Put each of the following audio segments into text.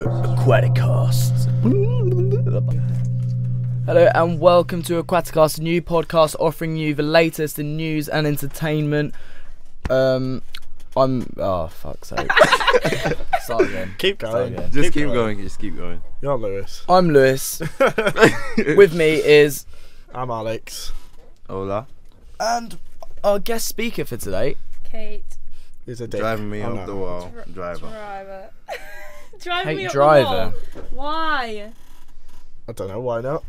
Aquaticast. Hello and welcome to Aquaticast, a new podcast offering you the latest in news and entertainment. Oh fuck's sake. Start again. Keep going. Just keep going. Just keep going. You're Lewis. I'm Lewis. With me is I'm Alex. Hola. and our guest speaker for today, Kate. Is a dick. Driving me Oh, up the no. wall. Driver. Driving Kate me up Driver. the wall. Why? I don't know, why not?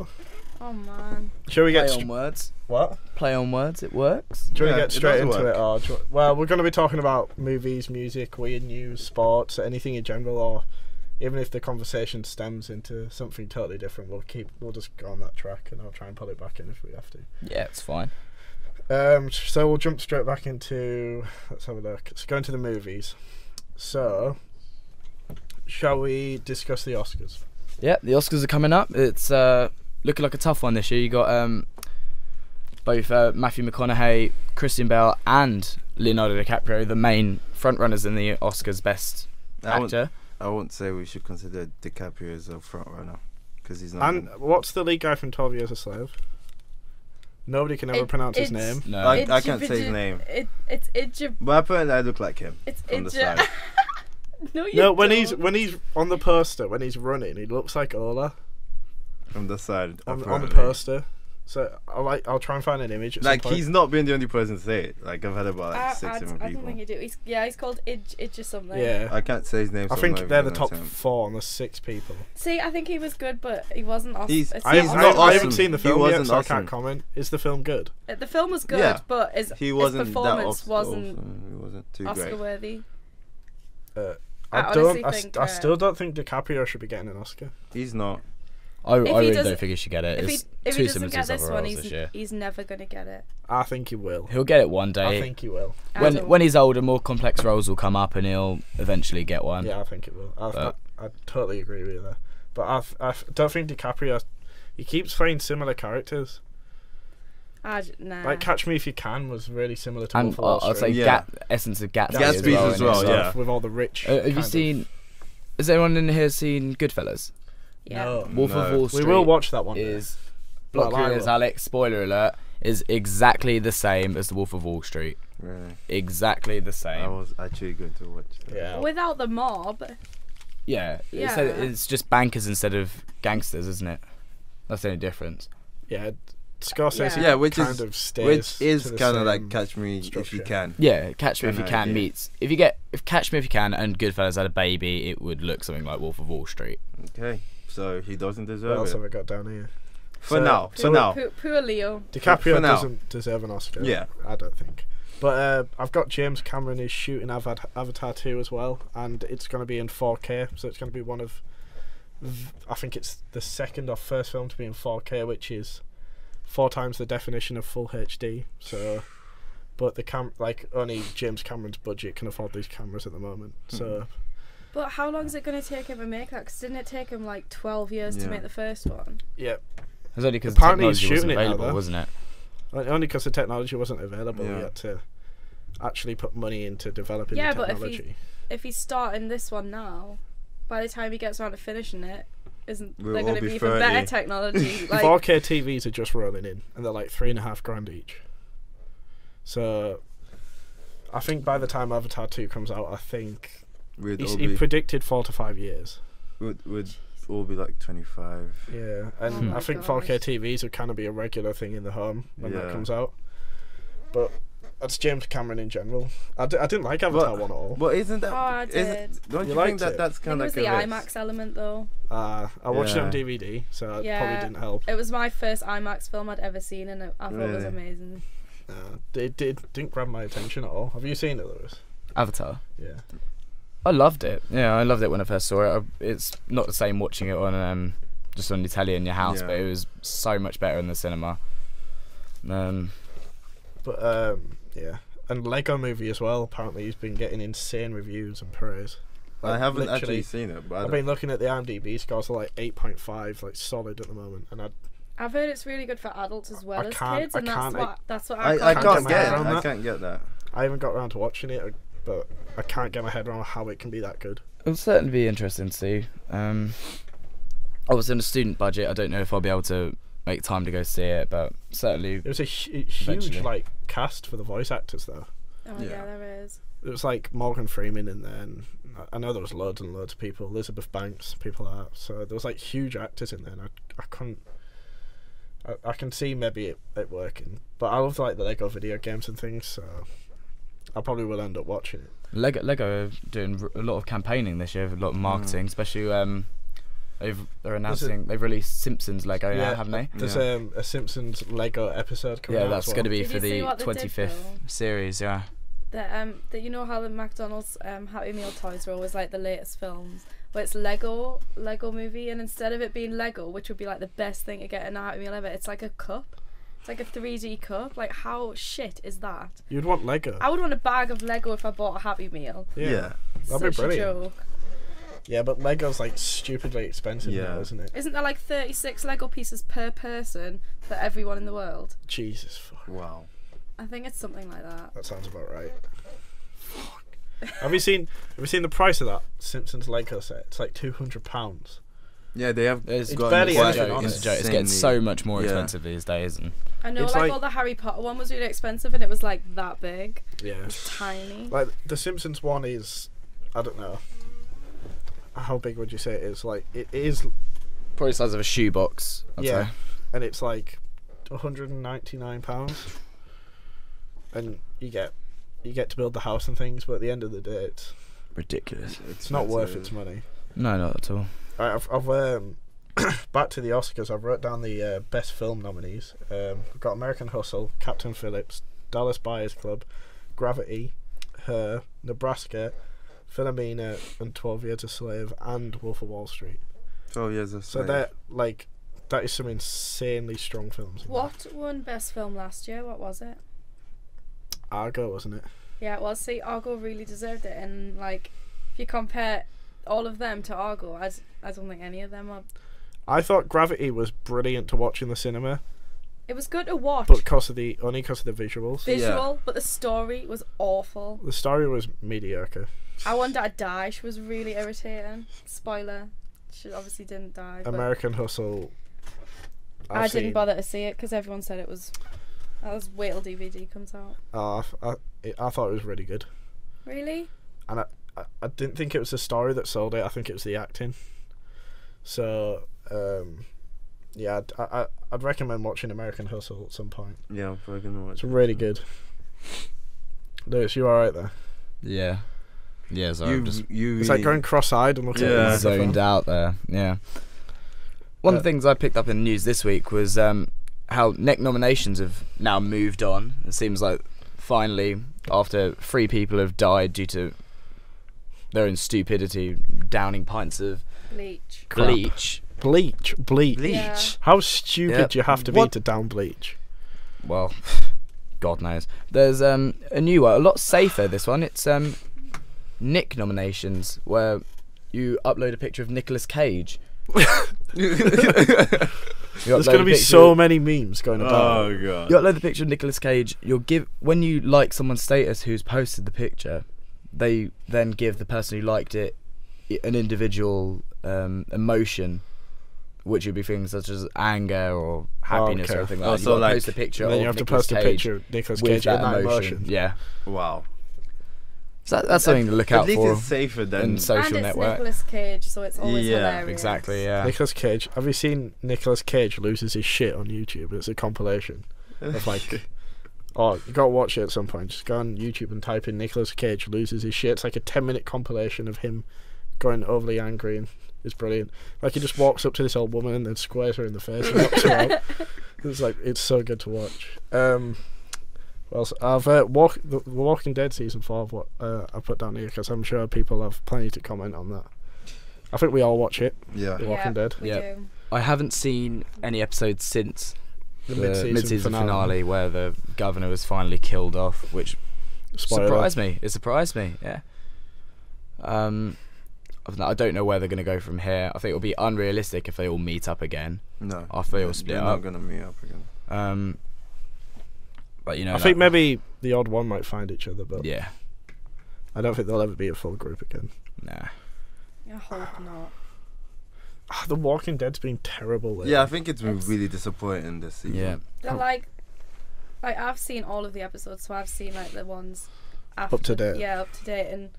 Oh man. Shall we play get on words. what? Play on words, it works. Shall we Yeah, get it straight does into work. it? Or well, we're going to be talking about movies, music, weird news, sports, anything in general, or even if the conversation stems into something totally different, we'll just go on that track, and I'll try and pull it back in if we have to. Yeah, it's fine. So we'll jump straight back into. Let's have a look. Let's go into the movies. So, shall we discuss the Oscars? Yeah, the Oscars are coming up. It's looking like a tough one this year. You got both Matthew McConaughey, Christian Bale, and Leonardo DiCaprio, the main frontrunners in the Oscars Best Actor. I won't say we should consider DiCaprio as a front runner because he's not. And what's the lead guy from 12 Years a Slave? Nobody can ever pronounce his name. No, I can't say his name. It's Idja. But apparently I look like him It's from the Idja. side. No, you No, don't. when he's on the poster, when he's running, he looks like Ola From the side. on the apparently. poster. So I'll try and find an image. At Like some point. he's not been the only person to say it. Like I've had about like 6 I different don't people. think you do. He's called Idja something. Yeah. I can't say his name. I so think I'm not they're even the gonna top attempt. 4 on the 6 people. See, I think he was good, but he wasn't awesome. He's- I He's haven't not awesome. seen the He film yet, wasn't so I awesome. can't comment. Is the film good? The film was good, Yeah. but his He wasn't performance that wasn't awesome. He wasn't too Oscar great. worthy. I honestly don't. think, I still don't think DiCaprio should be getting an Oscar. He's not. I If he really doesn't- don't think he should get it. If he It's if too he similar doesn't to get his this other one, roles this year. he's never gonna get it. I think he will. He'll get it one I day. think he will. I don't. When he's older, more complex roles will come up, and he'll eventually get one. Yeah, I think he will. But- I totally agree with you there. But I don't think DiCaprio. He keeps playing similar characters. Nah. Like Catch Me If You Can was really similar to And Wolf of Wall I'd say Street. Yeah. essence of Gatsby, Gatsby's as well, innit? yeah. With all the rich. Have you kind of- seen? Has anyone in here seen Goodfellas? yeah. No. Wolf of No. Wall We Street will watch that one. is Well, Block I Yours, will. Alex. Spoiler alert: is exactly the same as the Wolf of Wall Street. Really. Exactly the I same. was actually going to watch that. Yeah. Without the mob. Yeah. Yeah. It's just bankers instead of gangsters, isn't it? That's the only difference. Yeah. Scorsese Yeah, which kind is- of stays Which is to the kind of same like Catch Me If structure. You Can. Yeah, Catch Me If You Kinda Can idea. meets if Catch Me If You Can and Goodfellas had a baby, it would look something like Wolf of Wall Street. Okay, so he doesn't What deserve else it. have I got down here? For So- now. so- For now. Poor Leo. DiCaprio For now. doesn't deserve an Oscar. Yeah. I don't think. But I've got James Cameron is shooting Avatar 2 as well, and it's going to be in 4K, so it's going to be one of, I think it's the second or first film to be in 4K, which is 4 times the definition of full HD. So, but only James Cameron's budget can afford these cameras at the moment. So But how long is it going to take him to make that? Because didn't it take him like 12 years to Yeah. make the first one? yeah, It's only because Apparently he's technology wasn't shooting it now, available, though. wasn't it? only because the technology wasn't available Yeah. yet to actually put money into developing Yeah, the but technology. If he's starting this one now, by the time he gets around to finishing it, isn't We'll there all going to be be even 30. better technology? Like, 4K TVs are just rolling in, and they're like $3,500 each. So, I think by the time Avatar 2 comes out, I think We'd he all be, predicted 4 to 5 years. would all be like 25. Yeah, and Oh my I think gosh. 4K TVs will kind of be a regular thing in the home when that Yeah. comes out. But that's James Cameron in general. I didn't like Avatar 1 at all. But isn't that? Oh, I did. Don't You you, think liked it? that that's I think kind it of was like the a risk? IMAX element though. I watched it on Yeah. DVD, so it Yeah. probably didn't help. It was my first IMAX film I'd ever seen, and I thought it was Really? amazing. It didn't grab my attention at all. Have you seen it, Lewis? Avatar. Yeah. I loved it. Yeah, I loved it when I first saw it. It's not the same watching it on just on your telly in your house, Yeah. but it was so much better in the cinema. But yeah, and Lego Movie as well. Apparently, he's been getting insane reviews and praise. I haven't literally, actually seen it, but I've been looking at the IMDb scores are like 8.5, like solid at the moment, and I've heard it's really good for adults as well I as can't- kids, I and can't- that's what I can't can't get my get head around I that. can't get that. I haven't got around to watching it, but I can't get my head around how it can be that good. It'll certainly be interesting to see. I was in a student budget. I don't know if I'll be able to make time to go see it, but certainly. It was a huge Eventually. like cast for the voice actors though. Oh yeah, there is. It was like Morgan Freeman in there, and I know there was loads and loads of people. Elizabeth Banks, people like that. So there was like huge actors in there, and I couldn't. I can see maybe it working, but I love like the Lego video games and things, so I probably will end up watching it. Lego are doing a lot of campaigning this year, a lot of marketing, especially they're announcing they've released Simpsons Lego now, haven't they? There's a Simpsons Lego episode coming out. Yeah, that's as well. going to be Did for you see the what they did, 25th though? series. Yeah. That you know how the McDonald's Happy Meal toys are always like the latest films, where it's Lego movie, and instead of it being Lego, which would be like the best thing to get in a Happy Meal ever, it's like a cup. It's like a 3D cup. Like, how shit is that? You'd want Lego. I would want a bag of Lego if I bought a Happy Meal. Yeah. That'd Such be a brilliant. joke. Yeah, but Lego's like stupidly expensive now, isn't it? Isn't there like 36 Lego pieces per person for everyone in the world? Jesus fuck. Wow. I think it's something like that. That sounds about right. Fuck. Have you seen the price of that Simpsons Lego set? It's like £200. Yeah, they have. It's got barely it's anything on it. a joke. It's getting so much more expensive these days. And I know, It's like like- all the Harry Potter one was really expensive, and it was like that big, Yeah. tiny. Like the Simpsons one is, I don't know. How big would you say it is? Like it is, probably the size of a shoebox. I'd say. and it's like £199, and you get to build the house and things. But at the end of the day, it's Ridiculous. not worth its money. No, not at all. Right, I've back to the Oscars. I've wrote down the best film nominees. We've got American Hustle, Captain Phillips, Dallas Buyers Club, Gravity, Her, Nebraska, Philomena, and 12 Years a Slave, and Wolf of Wall Street. Oh yes, So that is some insanely strong films. in What won Best Film last year? What was it? there. Argo, wasn't it? Yeah, it was. See, Argo really deserved it, and like, if you compare all of them to Argo, I don't think any of them are. I thought Gravity was brilliant to watch in the cinema, It was good to watch, but only because of the visuals. visual, but the story was awful. The story was mediocre. I wanted her to die. She was really irritating. Spoiler: she obviously didn't die. But American Hustle. I didn't bother to see it because everyone said it was. That was wait till DVD comes out. I thought it was really good, Really? and I didn't think it was the story that sold it. I think it was the acting. So yeah, I'd recommend watching American Hustle at some point. Yeah, I'm probably gonna watch. It's really good. Lewis, you alright there? Yeah. Yeah, sorry. It's like going cross-eyed and looking at the microphone. Zoned out there. Yeah. One of the things I picked up in the news this week was how neck nominations have now moved on. It seems like finally, after 3 people have died due to their own stupidity, downing pints of Bleach. bleach. Bleach. Yeah. How stupid Yep. do you have to be to down bleach? Well, God knows. There's a new one, a lot safer. This one, it's Nick nominations, where you upload a picture of Nicolas Cage. There's going to be so many memes going about. Oh god. You upload the picture of Nicolas Cage. When you like someone's status who's posted the picture, they then give the person who liked it an individual emotion, which would be things such as anger or happiness or anything like that. Oh, so You gotta like- post a picture And then of you have to Nicolas post a Cage picture of Nicolas with Cage in that that emotion. emotion. Yeah, Wow. so that's something to look out At least for it's safer than. in social and it's network. Nicolas Cage, so it's always Yeah, hilarious. Exactly. Yeah. Nicolas Cage. Have you seen Nicolas Cage loses his shit on YouTube? It's a compilation of like. Oh, you gotta watch it at some point. Just go on YouTube and type in Nicolas Cage loses his shit. It's like a 10-minute compilation of him going overly angry, and it's brilliant. Like he just walks up to this old woman and then squares her in the face and knocks her out. It's so good to watch. Well, so I've the Walking Dead season 4 of what I put down here because I'm sure people have plenty to comment on that. I think we all watch it. Yeah. The Walking Dead. We Yeah. do. I haven't seen any episodes since The the mid-season mid-season finale. finale where the governor was finally killed off, which Spoiler. surprised me. It surprised me. Yeah. I don't know where they're going to go from here. I think it'll be unrealistic if they all meet up again. No. After they all split They're up. not gonna meet up again. But you know, I think maybe the odd one might find each other, but yeah, I don't think they'll ever be a full group again. nah. I hope not. The Walking Dead's been terrible lately. Yeah, I think it's been really disappointing this season. Yeah. They're like I've seen all of the episodes, so I've seen like the ones after, Up to date. Yeah, up to date, and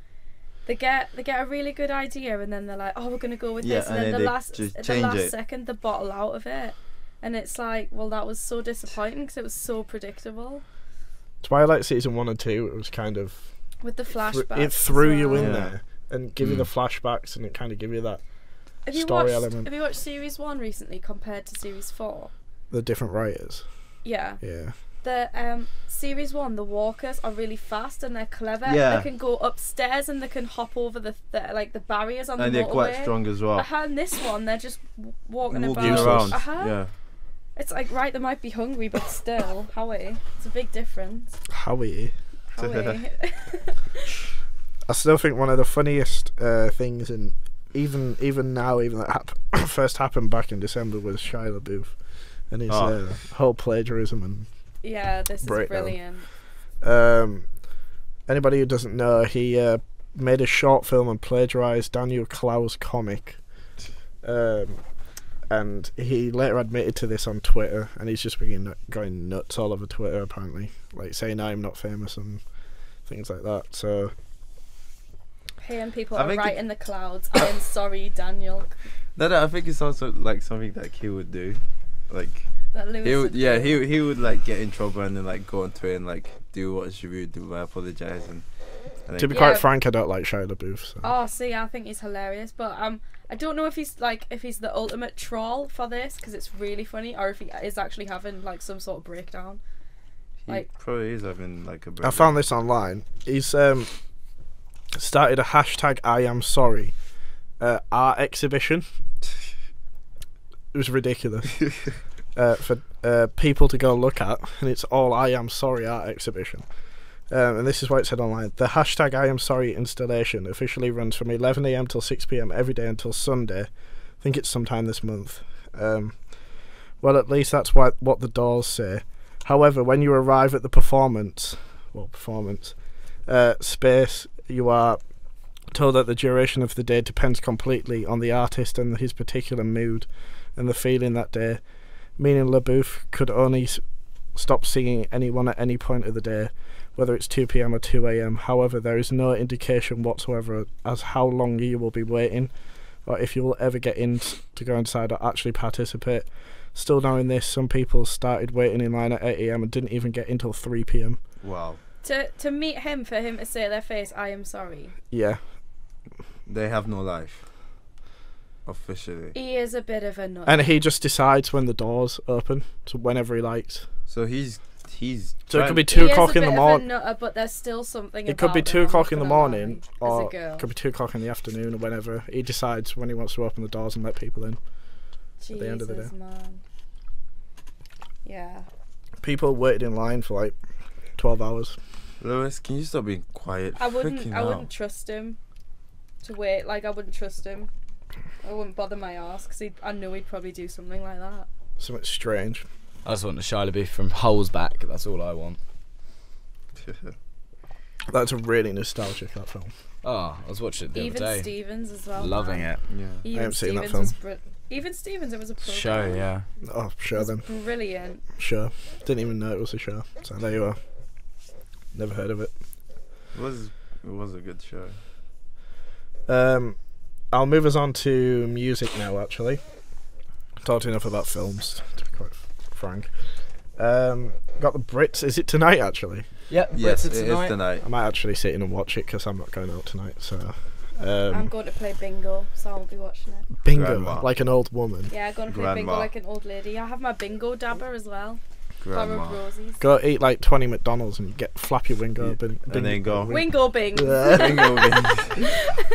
they get a really good idea, and then they're like, oh, we're gonna go with Yeah, this, and and then then the they last just the change last it. second they bottle out of it, and it's like, well, that was so disappointing because it was so predictable Twilight season 1 and 2, it was kind of with the flashbacks. it threw as you well. in Yeah. there and give you the flashbacks, and it kind of give you that Have you story watched element. Have you watched series 1 recently compared to series 4? The different writers. Yeah. Yeah. The series 1, the walkers are really fast and they're clever. Yeah. They can go upstairs and they can hop over the barriers on And the they're motorway. quite strong as well. And this one, they're just walking Walking about. around. Uh-huh. It's like, right, they might be hungry, but still, Howie. It's a big difference. Howie. Howie. I still think one of the funniest things, and even now, even that first happened back in December, was Shia LaBeouf and his whole plagiarism and Yeah, this is breakdown. brilliant. Anybody who doesn't know, he made a short film and plagiarised Daniel Klau's comic. And he later admitted to this on Twitter, and he's just been going nuts all over Twitter, apparently, like saying I'm not famous and things like that. So Hey, and people I are think right in the clouds. I'm sorry, Daniel. No, I think it's also like something that he would do. Like That Lewis he would, would yeah, do. he would like get in trouble and then like go on Twitter and like do what he should do, apologize and to be Yeah. quite frank, I don't like Shia LaBeouf. So. Oh, see, I think he's hilarious, but I don't know if he's the ultimate troll for this because it's really funny, or if he is actually having like some sort of breakdown. he like- probably is having like a. I found this online. He's started a hashtag I am sorry art exhibition. It was ridiculous for people to go look at, and it's all I am sorry art exhibition. And this is what it said online. The hashtag I am sorry installation officially runs from 11 AM till 6 PM every day until Sunday. I think it's sometime this month. Well, at least that's what the doors say. However, when you arrive at the performance space, you are told that the duration of the day depends completely on the artist and his particular mood and the feeling that day, meaning LaBeouf could only stop singing anyone at any point of the day, whether it's 2 PM or 2 AM. However, there is no indication whatsoever as how long you will be waiting or if you will ever get in to go inside or actually participate. Still knowing this, some people started waiting in line at 8 AM and didn't even get in until 3 PM. Wow. To meet him, for him to say to their face, I am sorry. Yeah. They have no life. Officially. He is a bit of a nut. And he just decides when the doors open, so whenever he likes. So he's. So it could be He 2 is o'clock a in the bit of a morning. nutter, but there's still something. It could be about 2 him, I'm o'clock not in the gonna lie, morning, as a or girl. it could be 2 o'clock in the afternoon, or whenever. He decides when he wants to open the doors and let people in. Jesus, the end of the day. man. Yeah. People waited in line for like 12 hours. Lewis, can you stop being quiet? I wouldn't Freaking hell. trust him to wait. Like, I wouldn't trust him. I wouldn't bother my arse because I know he'd probably do something like that. Something strange. I just want the Shia LaBeouf from Holes back. That's all I want. That's really nostalgic, that film. Oh, I was watching it the Even other day. Stevens as well. Loving man. it. Yeah. Even I haven't seen that Stevens film. was Even Stevens, it was a program. Show, yeah. Oh, sure then. Brilliant. Sure. Didn't even know it was a show. So there you are. Never heard of it. It was a good show. I'll move us on to music now, actually. Talked enough about films, to be quite frank. Got the Brits. Is it tonight, actually? Yep, Yes, Brits it tonight. is tonight. I might actually sit in and watch it because I'm not going out tonight. So, I'm going to play bingo, so I won't be watching it. bingo, Grandma. like an old woman. Yeah, I'm going to play bingo Grandma. like an old lady. I have my bingo dabber as well. Grandma. Borrowed Rosie's. Go eat like 20 McDonald's and get flap your wingo. Yeah, and then go. Wingo bing. Bingo wins.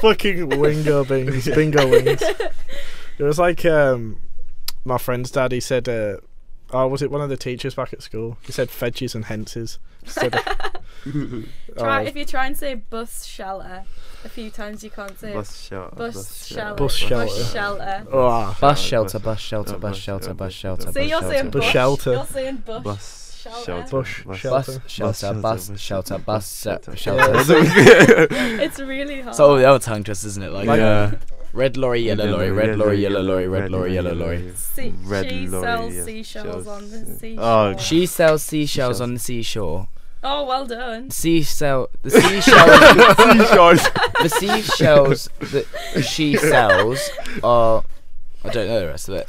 Fucking wingo bings, bingo wings. It was like my friend's dad. He said, was it one of the teachers back at school? He said fedges and hences. Instead of, If you try and say bus shelter a few times, you can't say Bus shelter. bus shelter. Bus shelter. Bus shelter. Oh, Bus shelter, bus shelter, bus shelter, bus shelter, See, you're bus saying shelter. Bus shelter. You're saying bus. Bus Shelter. shelter. Bush Bus shelter. Bus shelter, bus shelter, bus shelter. Yeah. It's really hard. It's all the other tongue twist, isn't it? Like, Like- Red lorry, yellow lorry, red lorry, yellow lorry, red lorry, yellow lorry. She sells seashells on the seashore. She sells seashells on the seashore. Oh, well done. The seashells the seashells that she sells are, I don't know the rest of it.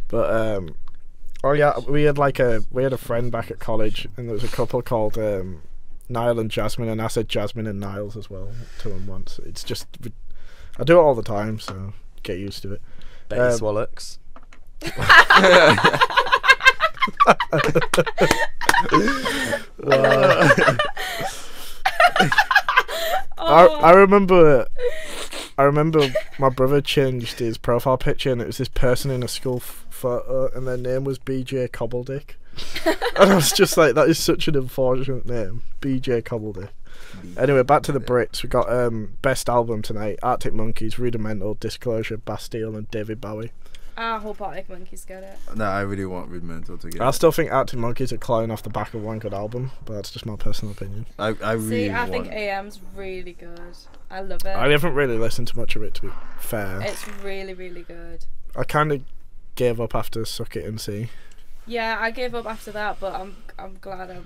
But oh yeah, we had a friend back at college, and there was a couple called Niall and Jasmine, and I said Jasmine and Niles as well to him once. It's just, I do it all the time, so get used to it. Betty Swallocks. I remember my brother changed his profile picture, and it was this person in a school photo, and their name was BJ Cobbledick. And I was just like, that is such an unfortunate name, BJ Cobbledick. Anyway, back to the Brits. We got best album tonight: Arctic Monkeys, Rudimental, Disclosure, Bastille, and David Bowie. I hope Arctic Monkeys get it. No, I really want Rudimental to get I it. still think Arctic Monkeys are clawing off the back of one good album, but that's just my personal opinion. I really I think AM's really good. I love it. I haven't really listened to much of it, to be fair. It's really, really good. I kind of gave up after Suck It and See. Yeah, I gave up after that, but I'm glad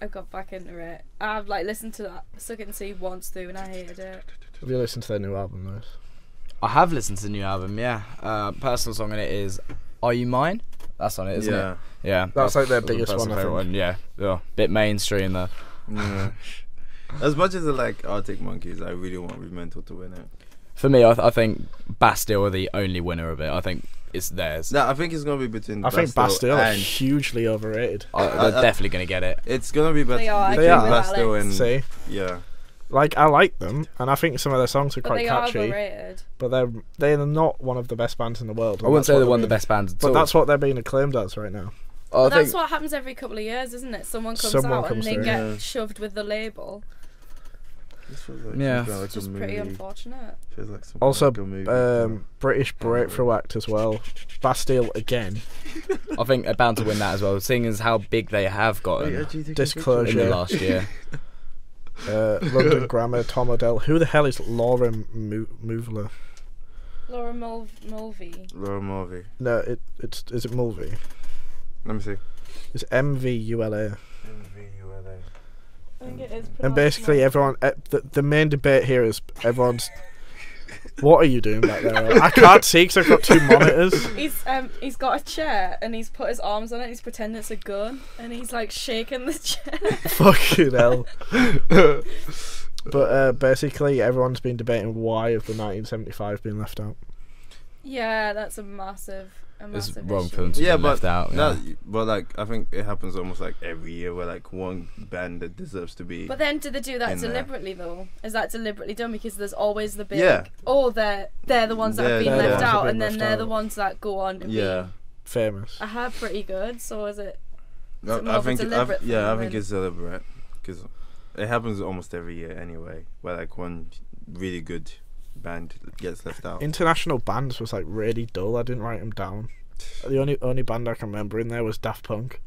I got back into it. I've listened to that Suck It and See once through, and I hated it. Have you listened to their new album, Lewis? I have listened to the new album, yeah. Personal song on it is Are You Mine? That's on it, isn't it? Yeah. That's like their my biggest one, I favourite think. Yeah. Bit mainstream though. Yeah. As much as I like Arctic Monkeys, I really want Rudimental to win it. For me, I think Bastille are the only winner of it. I think it's theirs. No, I think it's gonna be between. I think Bastille and is hugely overrated. They're definitely going to get it. It's gonna be They are, between I agree with Bastille and See? yeah. Like, I like them, and I think some of their songs are But quite they catchy. are overrated. But they're not one of the best bands in the world. I wouldn't say they're one of the best bands at all. But that's what they're being acclaimed as right now. I But that's think what happens every couple of years, isn't it? Someone comes Someone out comes and they through. get Yeah. shoved with the label. This feels like Yeah. some kind of It's just a pretty movie. unfortunate. Feels like some Also, kind of a movie. British breakthrough act as well. Bastille again. I think they're bound to win that as well, seeing as how big they have gotten Wait, actually take a Disclosure. in picture. the last year. London Grammar, Tom Odell. Who the hell is Laura Mouvler? Laura Mulvey. Laura Mulvey. No, is it Mulvey? Let me see. It's MVULA. I think it is. And basically, everyone. The main debate here is everyone's. What are you doing back there? I can't see because I've got two monitors. He's got a chair and he's put his arms on it. He's pretending it's a gun and he's like shaking the chair. Fucking hell. But basically, everyone's been debating why have the 1975 been left out. Yeah, that's a massive It's wrong issue. for them to Yeah, be but left out. no, Yeah. but like I think it happens almost like every year where like one band that deserves to be. But then, do they do that in there. deliberately though? Is that deliberately done? Because there's always the big. Yeah. Oh, they're the ones that have been They're the left ones that have out, been and then left they're the out. ones that go on. To Yeah. Famous. Be, I have pretty good. So is it? No, it more I of a think deliberate I thing think than- it's deliberate because it happens almost every year anyway, where like one really good band gets left out. International bands was like really dull. I didn't write them down. The only band I can remember in there was Daft Punk.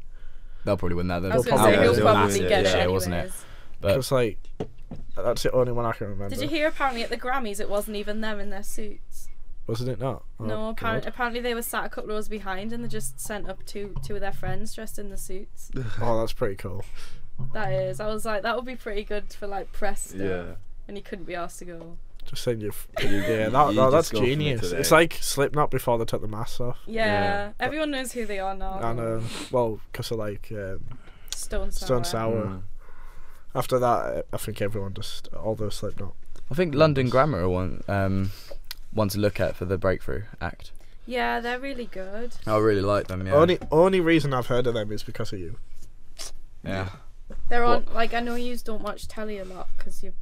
They'll probably win that. I was They'll going to say probably he'll win probably it, get yeah. it anyways. wasn't it? But Because like that's the only one I can remember. Did you hear? Apparently at the Grammys, it wasn't even them in their suits. Wasn't it not? Oh, No, God. apparently they were sat a couple of rows behind, and they just sent up two of their friends dressed in the suits. Oh, that's pretty cool. That is. I was like, that would be pretty good for like press stuff. Yeah. And you couldn't be asked to go. Just saying you. You Yeah, just that's go from it genius. today. It's like Slipknot before they took the masks off. Yeah, Yeah. everyone knows who they are now. I know. Well, because of like Stone Sour. Stone Sour. Mm. After that, I think everyone just all those Slipknot. I think London Grammar are one to look at for the breakthrough act. Yeah, they're really good. I really like them. Yeah. Only reason I've heard of them is because of you. Yeah. They're on. Like I know you don't watch telly a lot because you.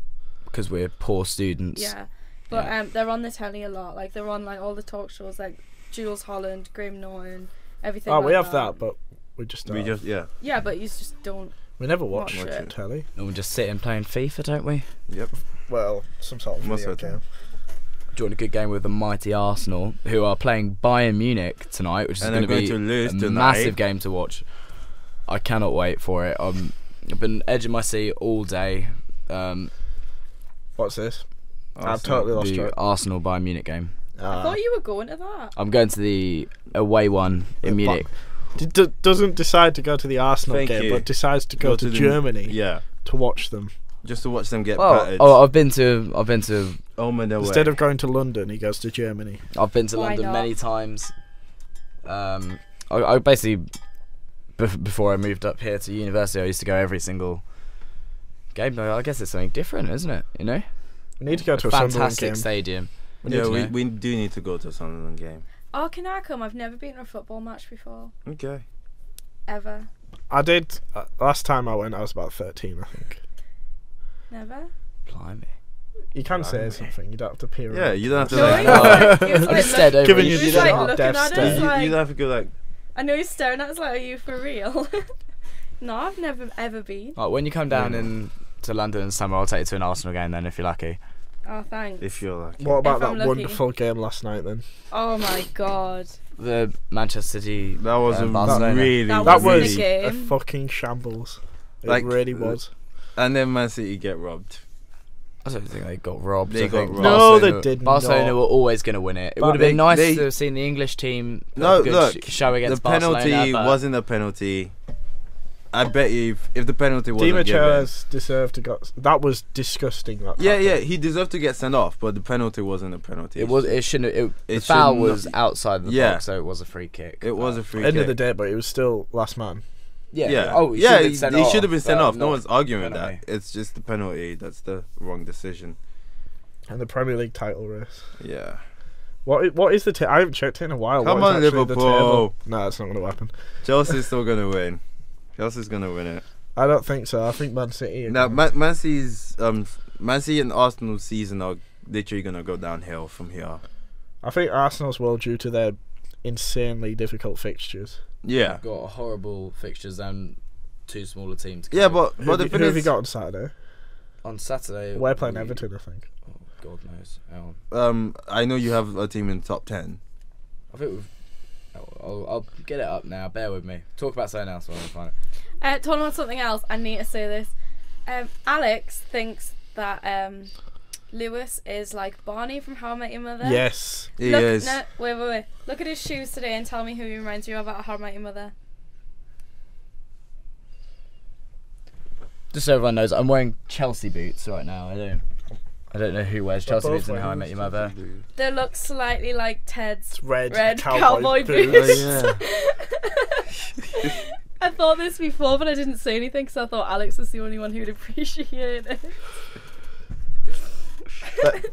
Because we're poor students. Yeah, but Yeah. they're on the telly a lot. Like they're on like all the talk shows, like Jules Holland, Graham Norton, everything. Oh, like we have that, but we just don't. Yeah. Yeah, but you just don't. We never watch Watch it. telly. And we just sit and playing FIFA, don't we? Yep. Well, some sort of Most video of the game. Joined a good game with the mighty Arsenal, who are playing Bayern Munich tonight, which is And going to they're be going to lose a tonight. massive game to watch. I cannot wait for it. I've been edging my seat all day. What's this? I've totally lost The track. Arsenal Bayern Munich game. I thought you were going to that. I'm going to the away one in Munich. Doesn't decide to go to the Arsenal Thank game, you. but decides to go to Germany Yeah, to watch them. just to watch them get Oh, battered. I've been to Home and away. Instead of going to London, he goes to Germany. Why London not? many times. I basically before I moved up here to university, I used to go every single game. I guess it's something different, isn't it? You know, We need to go to a Sunderland fantastic game. stadium. Yeah, need to we do need to go to a Sunderland game. Oh, can I come? I've never been to a football match before. Okay. Ever. I did. Last time I went, I was about 13, I think. Never. Blimey. You can say something. You don't have to peer. Yeah, around. you don't have to No, like. he was like, he was I'm like, stead over Giving you. you he was the like death looking at stare. us You like, don't have to go like. I know he's staring at us like, are you for real? No, I've never ever been. Oh, when you come down Yeah. to London in summer, I'll take you to an Arsenal game then if you're lucky. Oh, thanks. If you're like. What about If I'm that lucky. wonderful game last night then? Oh my god. The Manchester City. That was a Barcelona. really. That That wasn't was a a game. fucking shambles. It Like, really was. And then Man City get robbed. I don't think they got robbed. They I got think robbed. No, they Barcelona- did Barcelona not. were always going to win it. It But would have been nice they- to have seen the English team put No, a good look, show against the penalty Barcelona. but wasn't a penalty. I bet you if the penalty Di wasn't given. Matthias deserved to go. That was disgusting. That Yeah, happened. yeah, he deserved to get sent off, but the penalty wasn't a penalty. It was. It shouldn't. The It foul should was not- outside the Yeah. box, so it was a free kick. It was a free End kick. of the day, but it was still last man. Yeah. Yeah. Oh, yeah, he should have been sent off. No one's arguing penalty. that. It's just the penalty. That's the wrong decision. And the Premier League title race. Yeah. What is the I haven't checked it in a while. Come What is on, actually the Liverpool. table? No, it's not going to happen. Chelsea's still gonna win. Chelsea's gonna win it. I don't think so. I think Man City. are Now, gonna- Man City and Arsenal's season are literally gonna go downhill from here. I think Arsenal's will due to their insanely difficult fixtures. Yeah. Got horrible fixtures and two smaller teams. Yeah, but Who, the who thing have you is, got on Saturday? on Saturday We're playing Everton, I think. Oh, God knows. Hang on. I know you have a team in the top 10. I think we've. I'll get it up now. Bear with me. Talk about something else while I find it. Talking about something else, I need to say this. Alex thinks that Lewis is like Barney from How I Met Your Mother. Yes. He Look, is. No, wait. Look at his shoes today and tell me who he reminds you of at How I Met Your Mother. Just so everyone knows, I'm wearing Chelsea boots right now. I don't know who wears Chelsea both boots in How I wearing Met Your Mother. They look slightly like Ted's It's red cowboy boots. Oh, boots. I thought this before, but I didn't say anything because I thought Alex was the only one who'd appreciate it.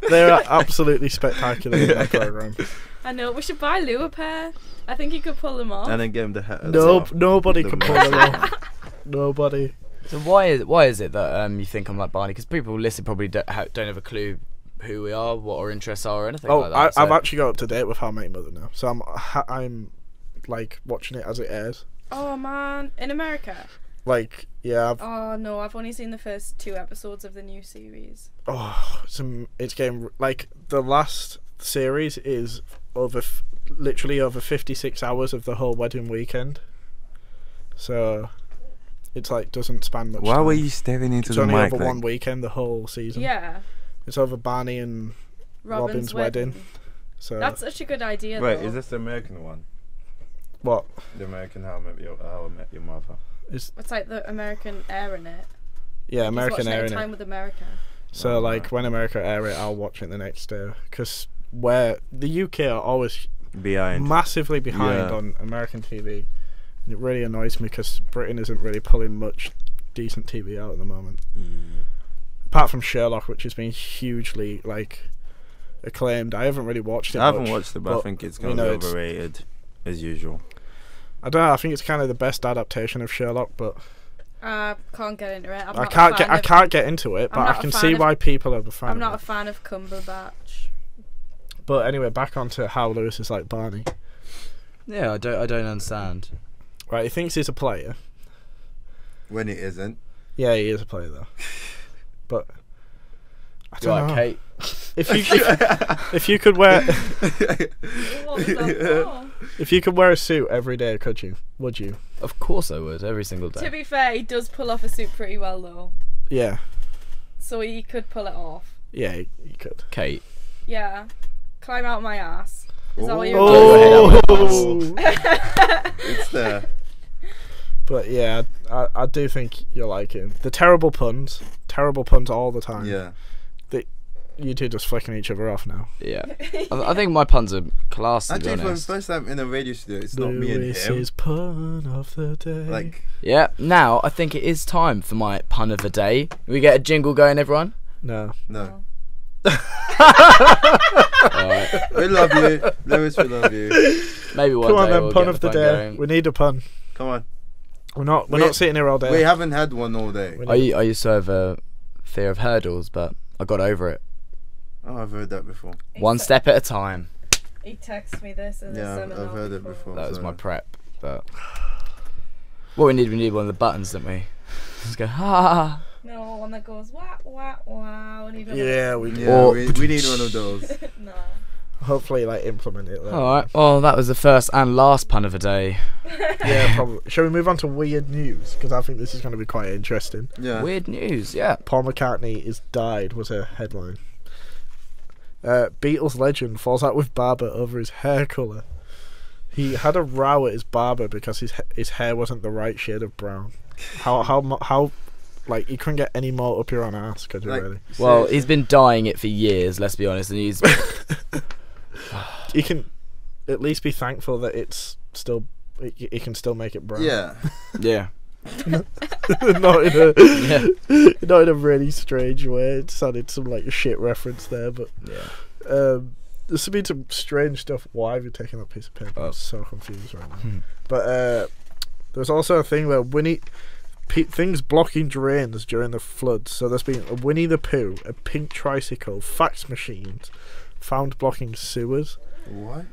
They're absolutely spectacular in that program. I know. We should buy Lou a pair. I think he could pull them off. And then get him the hat. as Nope, well. nobody The can pull mask. it off. Nobody. So why is it that you think I'm like Barney? Because people listening probably don't have a clue who we are, what our interests are, or anything like that. I've so- actually got up to date with How I Met Your Mother now, so I'm like watching it as it airs. Oh man, in America. Like, yeah, Oh no, I've only seen the first 2 episodes of the new series. it's getting like the last series is literally over 56 hours of the whole wedding weekend. So it's like doesn't span much. Why time. were you staring into It's the only mic? over like- one weekend, the whole season. Yeah, It's over Barney and Robin's wedding. So That's such a good idea. Wait, though. is this the American one? what The American How I Met Your Mother. is? It's like the American air in it. Yeah, Just American watching it air in in time it. with America. So Oh, like right. when America air it, I'll watch it the next day. Because where the UK are always Behind. massively behind Yeah. on American TV. And it really annoys me because Britain isn't really pulling much decent TV out at the moment. Apart from Sherlock, which has been hugely like acclaimed. I haven't really watched it. I haven't much, watched it, but I think it's going to know, be it's- overrated, as usual. I don't know. I think it's kind of the best adaptation of Sherlock, but Can't get into it. I can't get into it. I'm But I not a can fan see of- why people are a fan. I'm of not a it. fan of Cumberbatch. But anyway, back onto how Lewis is like Barney. Yeah, I don't understand. Right, he thinks he's a player. When it isn't. Yeah, he is a player though. But I You don't like know. Kate? If you could wear What was that for? if you could wear a suit every day, could you? Would you? Of course I would, every single day. To be fair, he does pull off a suit pretty well though, Yeah. so he could pull it off. Yeah, you could. Kate. Yeah. Climb out my ass. Is that what you're Oh, It's there. but yeah, I do think you'll like him. The terrible puns all the time. Yeah. You two just flicking each other off now. Yeah. I think my puns are class, to be Actually, for the honest. first time in a radio studio, it's not me and him. Lewis's pun of the day. Like, Yeah, now I think it is time for my pun of the day. We get a jingle going, everyone? no. no. Alright. We love you. Lewis, we love you. Maybe one Come on day then, we'll pun get of the pun day. going. We need a pun. Come on. We're not sitting here all day. We haven't had one all day. We I used to have a fear of hurdles, but I got over it. Oh, I've heard that before. One step at a time. He texted me this in the Yeah, seminar. I've heard it before. That was so- my prep. But what we need one of the buttons, don't we? Just go, ha. No, one that goes wah wah wah. We need one Yeah, of we Yeah, Or- we need one of those. those. No. hopefully like implement it. Then. Alright, well, that was the first and last pun of the day. Yeah, probably. Shall we move on to weird news? Because I think this is going to be quite interesting. Yeah. Weird news, yeah. Paul McCartney is died was a headline. Beatles legend falls out with barber over his hair colour. He had a row at his barber because his hair wasn't the right shade of brown. How like you couldn't get any more up your own ass, could you Like, really? Well, seriously. he's been dyeing it for years, let's be honest, and he's... You can at least be thankful that it's still it can still make it brown. Yeah. yeah. not in a really strange way. It sounded some like shit reference there, but Yeah. there's been some strange stuff. Why have you taken that piece of paper? Oh. I'm so confused right now. But there's also a thing where things blocking drains during the floods. So there's been a Winnie the Pooh, a pink tricycle, fax machines found blocking sewers. What?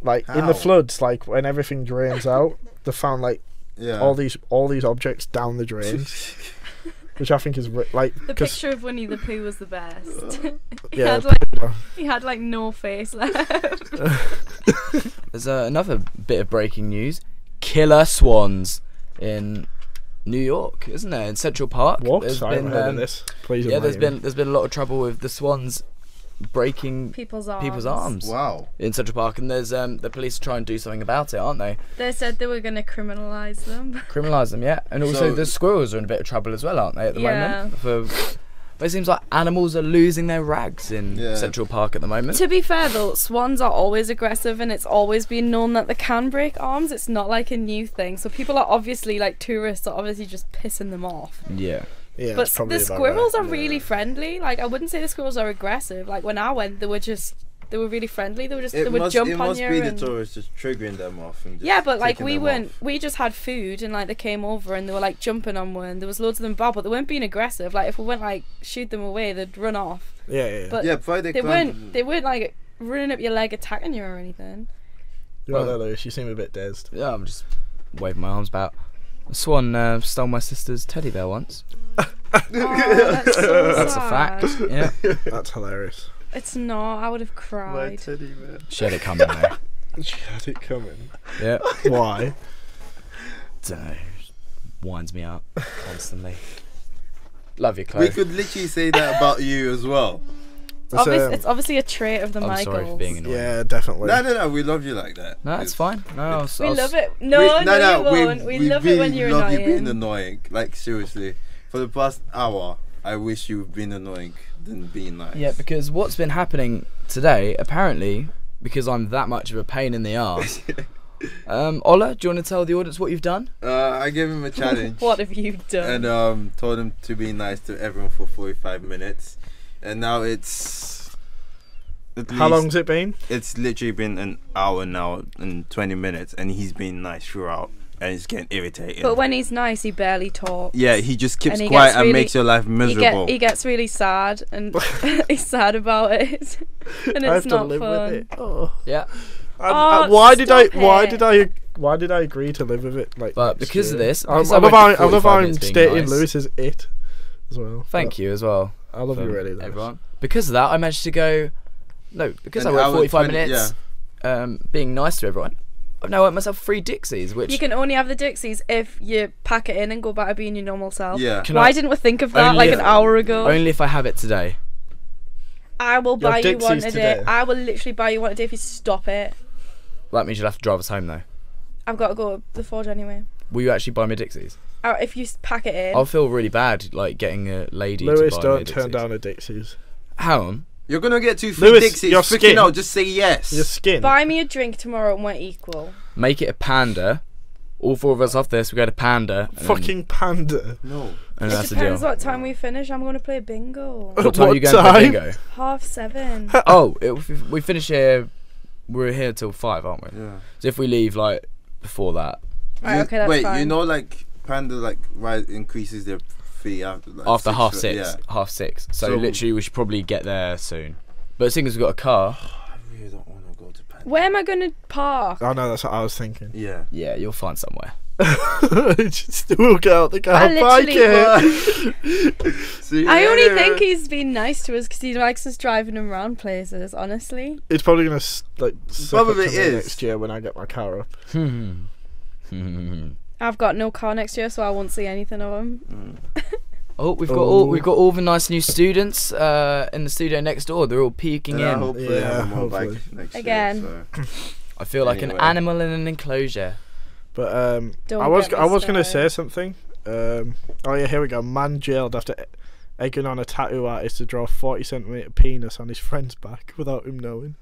Like in How? the floods, like when everything drains out, they found like Yeah. all these objects down the drains, which I think is like The 'cause- picture of Winnie the Pooh was the best. yeah, He had like no face left. There's another bit of breaking news. Killer swans in New York, isn't there? In Central Park. what? There's I haven't been, heard of this. Please, yeah, enlighten there's been a lot of trouble with the swans breaking People's arms. people's arms Wow. in Central Park, and there's the police try and do something about it, aren't they? They said they were going to criminalise them. Criminalise them, yeah. And also So- the squirrels are in a bit of trouble as well, aren't they, at the Yeah. moment? But it seems like animals are losing their rags in Yeah. Central Park at the moment. To be fair though, swans are always aggressive and it's always been known that they can break arms. It's not like a new thing. So people are obviously, like tourists are obviously just pissing them off. Yeah. Yeah, But it's probably the about squirrels right. are really friendly. Like I wouldn't say the squirrels are aggressive. Like when I went, they were really friendly. They would jump on you. It must be and... the tourists just triggering them off. And just Yeah, but like taking we them weren't. off. We just had food and like they came over and they were like jumping on one. There was loads of them about, but they weren't being aggressive. Like if we went like shoot them away, they'd run off. Yeah. But Yeah, Friday they weren't like running up your leg attacking you or anything. You're right there, Lewis. You seem a bit dazed. Yeah, I'm just waving my arms about. A swan stole my sister's teddy bear once. Oh, that's so That's a sad. fact. Yeah. That's hilarious. It's not. I would have My cried. teddy bear. She had it coming there. She had it coming. Yeah. Why? Dunno. Winds me up constantly. Love you, Chloe. We could literally say that about you as well. It's obviously a trait of the I'm Michaels. sorry for being annoying. Yeah, definitely. No, we love you like that. No, it's fine. No, We love it. No, you won't. We love it when you're love annoying. you being annoying. Like seriously, for the past hour, I wish you've been annoying than being nice. Yeah, because what's been happening today, apparently, because I'm that much of a pain in the arse. Ola, do you want to tell the audience what you've done? I gave him a challenge. What have you done? And told him to be nice to everyone for 45 minutes, and now it's. How long's it been? It's literally been an hour now and 20 minutes, and he's been nice throughout, and it's getting irritating. But when he's nice, he barely talks. Yeah, he just keeps And he quiet gets and really- makes your life miserable. He gets really sad, and he's sad about it, and I have it's to not live fun. with it. Oh. Yeah. Oh, Why did I stop agree to live with it? Like, But because of this, I because I love went how for 45 I'm minutes being stating nice. Lewis is it as well. Thank you as well. I love for you really, Lewis. everyone. Because of that, I managed to go. No, because An I went hour 45 20 minutes being nice to everyone. I've now earned myself 3 Dixies, which You can only have the Dixies if you pack it in and go back to being your normal self. Yeah. Can Why I- didn't we think of that Only like if- an hour ago? only if I have it today. I will buy you one Dixies a day. today. I will literally buy you one a day if you stop it. That means you'll have to drive us home though. I've got to go to the forge anyway. Will you actually buy me Dixies? If you pack it in. I'll feel really bad like getting a lady Lewis, to buy don't me turn Dixies. down a Dixies. Hang on. You're gonna get 2 free Lewis, Dixies. your Freaking skin. out, just say yes. Your skin. Buy me a drink tomorrow and we're equal. Make it a panda. All 4 of us off this, we go to panda. And Fucking panda. No. and It that's the deal. depends what time we finish. I'm going to play bingo. What time are you What going to play time? bingo? 7:30. Oh, we finish here. We're here till 5, aren't we? Yeah. So if we leave like before that, Right, okay, that's wait, fine. you know, like Panda like increases their fee after like after 6, half right? 6, Yeah. half 6. So So- literally, we should probably get there soon. But seeing as we've got a car, I really don't want to go to Panda. Where am I going to park? Oh no, that's what I was thinking. Yeah. yeah, you'll find somewhere. Just we'll get out the car, I bike literally- it. See you I only later. think he's been nice to us because he likes us driving him around places, honestly. It's probably gonna like suck up Probably to me is. next year when I get my car up. I've got no car next year, so I won't see anything of him. Oh, we've got Oh. all the nice new students in the studio next door. They're all peeking And I in. hopefully Yeah, have a more bike hopefully. next Again. year. So. I feel like an Anyway. animal in an enclosure. But Don't I was get me gonna say started. something. Oh yeah, here we go. Man jailed after egging on a tattoo artist to draw a 40cm penis on his friend's back without him knowing.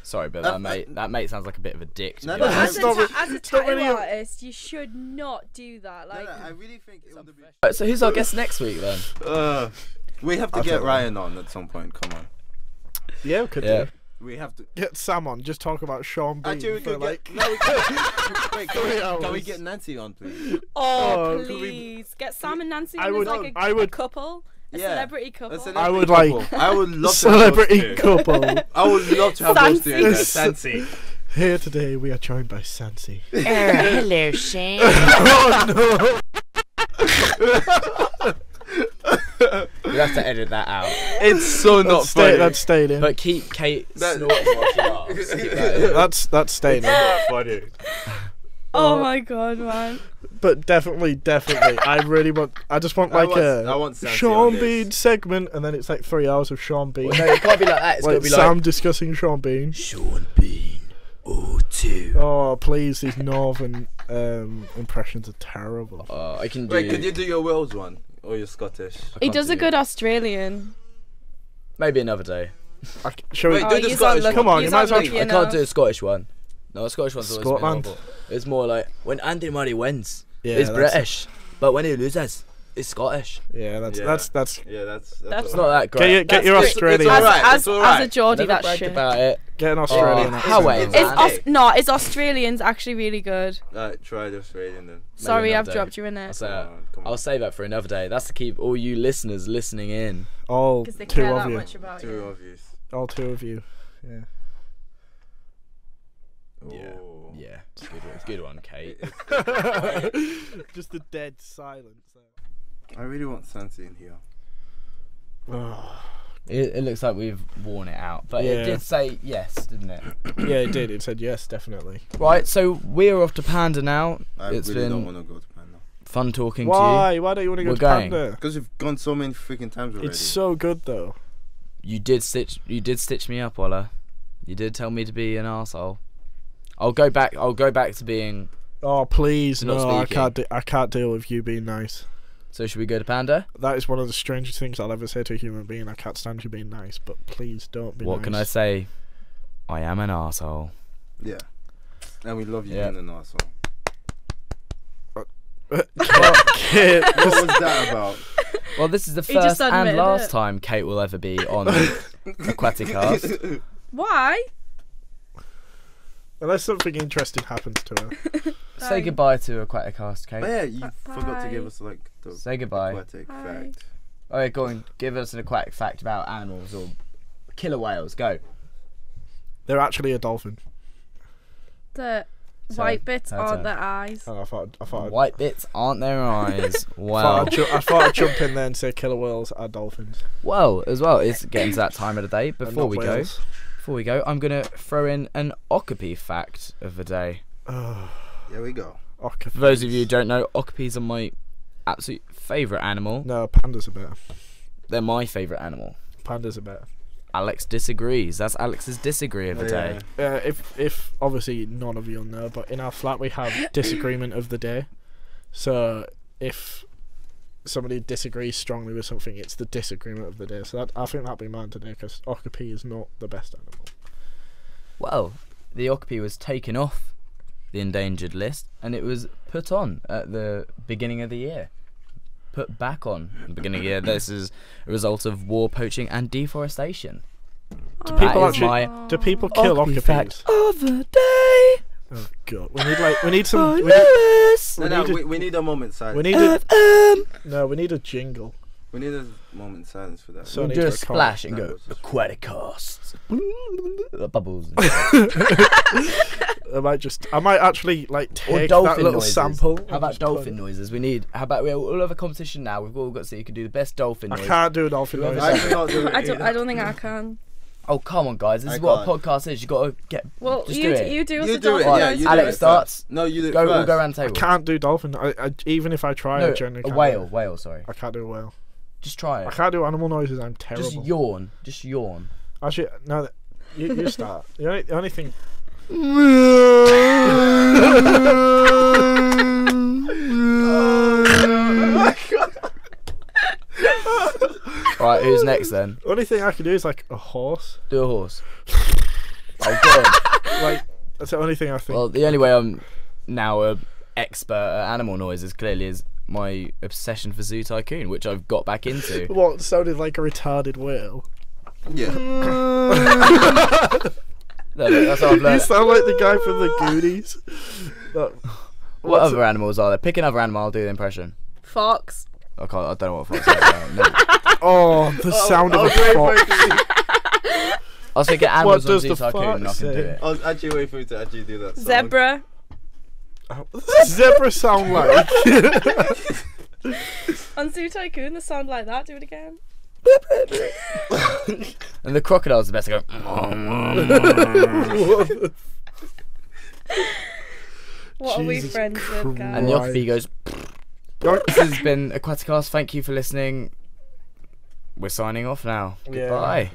Sorry, but that mate sounds like a bit of a dick. To No, be no, honest. As It's not a, as a it's not tattoo really artist, you should not do that. Like, No, I really think it would be. Right, so who's our guest next week then? We have to I get don't know. Ryan on at some point. Come on. Yeah, we could Yeah. do. We have to. Get Sam on. Just talk about Sean Bean Actually, we for could like. get. No, we can. Wait, 3 can we hours. get Nancy on, please? oh, could we- please. Get Sam and Nancy I on would- as like I a would- couple. A Yeah. celebrity couple. I would like I would love Celebrity to have those two. couple. I would love to have those two. in there. Sansi. Sansi. Here today we are joined by Sansi. Hello, Shane. Oh You have to edit that out. It's so no! not funny. That's staying in. But keep Kate That- snorting while she laughs. Keep that in. That's staying in. funny. Oh my god, man. But definitely. I just want I like want Sansi Sean on this. Bean segment, and then it's like 3 hours of Sean Bean. Well, no, it can't be like that. It's got to Like be Sam like discussing Sean Bean. Sean Bean. O2. Oh please, these northern impressions are terrible. I can do. Wait, could you do your Wales one or your Scottish? I He can't does do a it. good Australian. Maybe another day. Shall we? Wait, do the he's Scottish unlucky- Come on, you he's might as well- unlucky I can't enough. do a Scottish one. No, a Scottish one's always been Scotland. horrible. It's more like when Andy Murray wins, Yeah, it's that's- British, but when he loses, it's Scottish. Yeah, that's Yeah. that's. Yeah, that's That's It's not that great. Get your It's- it's Australian. alright. As, it's alright. as a Geordie, Never that's bragged shit. about it. Get an Australian. Oh, accent. how well, It's man. no, it's Australian's actually really good. Alright, try the Australian then. Sorry, another I've day. dropped you in I'll it. say, Come on. I'll save that for another day. That's to keep all you listeners listening in. All Because they 2 care of that you. much about Two you. of you. All 2 of you. Yeah. Yeah. Oh. Yeah, it's a good one. It's a good one, Kate. Just the dead silence. I really want Sansi in here. Oh. It looks like we've worn it out, but Yeah. it did say yes, didn't it? Yeah, it did. It said yes, definitely. Right, so we're off to Panda now. I It's really don't been want to go to Panda. fun talking to Why? Why don't you want to go We're to going. Panda? Because we've gone so many freaking times already. It's so good though. you. You did stitch me up, Ola. You did tell me to be an arsehole. I'll go back to being. Oh please, You're not no! speaking. I can't deal with you being nice. So should we go to Panda? That is one of the strangest things I'll ever say to a human being. I can't stand you being nice, but please don't be What nice. can I say? I am an arsehole. Yeah. And we love you Yeah. being an arsehole. Kid, What was that about? Well, this is the He just first and admitted last it. time Kate will ever be on Aquaticast. Why? unless something interesting happens to her. Say Bye. goodbye to Aquaticast, Oh, Kate. yeah, you forgot to give Bye. us like the Say goodbye. aquatic Bye. fact. Alright, go on. Give us an aquatic fact about animals or killer whales. Go. They're actually a dolphin. The So, white bits turn, aren't turn. the eyes. And I thought White bits aren't their eyes. Well, I thought I'd jump in there and say killer whales are dolphins. well, as well, it's getting to that time of the day. and Before not we whales. go, I'm gonna throw in an okapi fact of the day. Oh, Here we go. For those of you who don't know, okapis are my absolute favourite animal. No, pandas are better. They're my favourite animal. Pandas are better. Alex disagrees. That's Alex's disagree of the day. If obviously none of you'll know, but in our flat we have disagreement of the day. So if somebody disagrees strongly with something, it's the disagreement of the day. So I think that'd be mine today, because Okapi is not the best animal. Well, the Okapi was taken off the endangered list, and it was put on at the beginning of the year. Put back on at the beginning of the year. This is a result of war, poaching, and deforestation. Do That people is actually? my Do people kill Okapi okapis? fact of the day. Oh god, we need some. We We need a moment silence. need a, we need a jingle. We need a moment silence for that. So We'll I need do to a record. splash and No, go it's just- Aquaticast. The bubbles. I might actually like Or take that dolphin little noises. sample. How about dolphin noises? How about we all have a competition now? We've all got to see who can do the best dolphin I noise. can't do a dolphin Whoever noise. I cannot do it. I don't think I can. Oh come on, guys! This I is what a can't. podcast is. You got to get. Well, just you do it. you do You as a do it, dolphin yeah, noise you do Alex it first. starts. No, you do it Go. first. We'll go around the I table. can't do dolphin. even if I try, I No, generally a can't. whale. Sorry. I can't do a whale. Just try I it. can't do animal noises. I'm terrible. Just yawn. Just yawn. Actually, no. You start. The only thing. Right, who's next then? Only thing I can do is like a horse. Do a horse. Oh god. Like that's the only thing I think. Well, the only way I'm now a expert at animal noises clearly is my obsession for Zoo Tycoon, which I've got back into. What sounded like a retarded whale? Yeah. No, that's how I've You learned. sound like the guy from the Goonies. What What's other animals are there? Pick another animal. I'll do the impression. Fox. I don't know what fox is. No. Oh, the sound of a fox. I was thinking animals on does Zoo the Tycoon, and I fox can do say? it. I was actually waiting for you to actually do that. Song. Zebra. Zebra sound like. On Zoo Tycoon, the sound like that. Do it again. And the crocodile's the best. I go. What are we Jesus friends with, guys? And the Right. Okapi goes. This has been Aquaticast. Thank you for listening. We're signing off now. Yeah. Goodbye.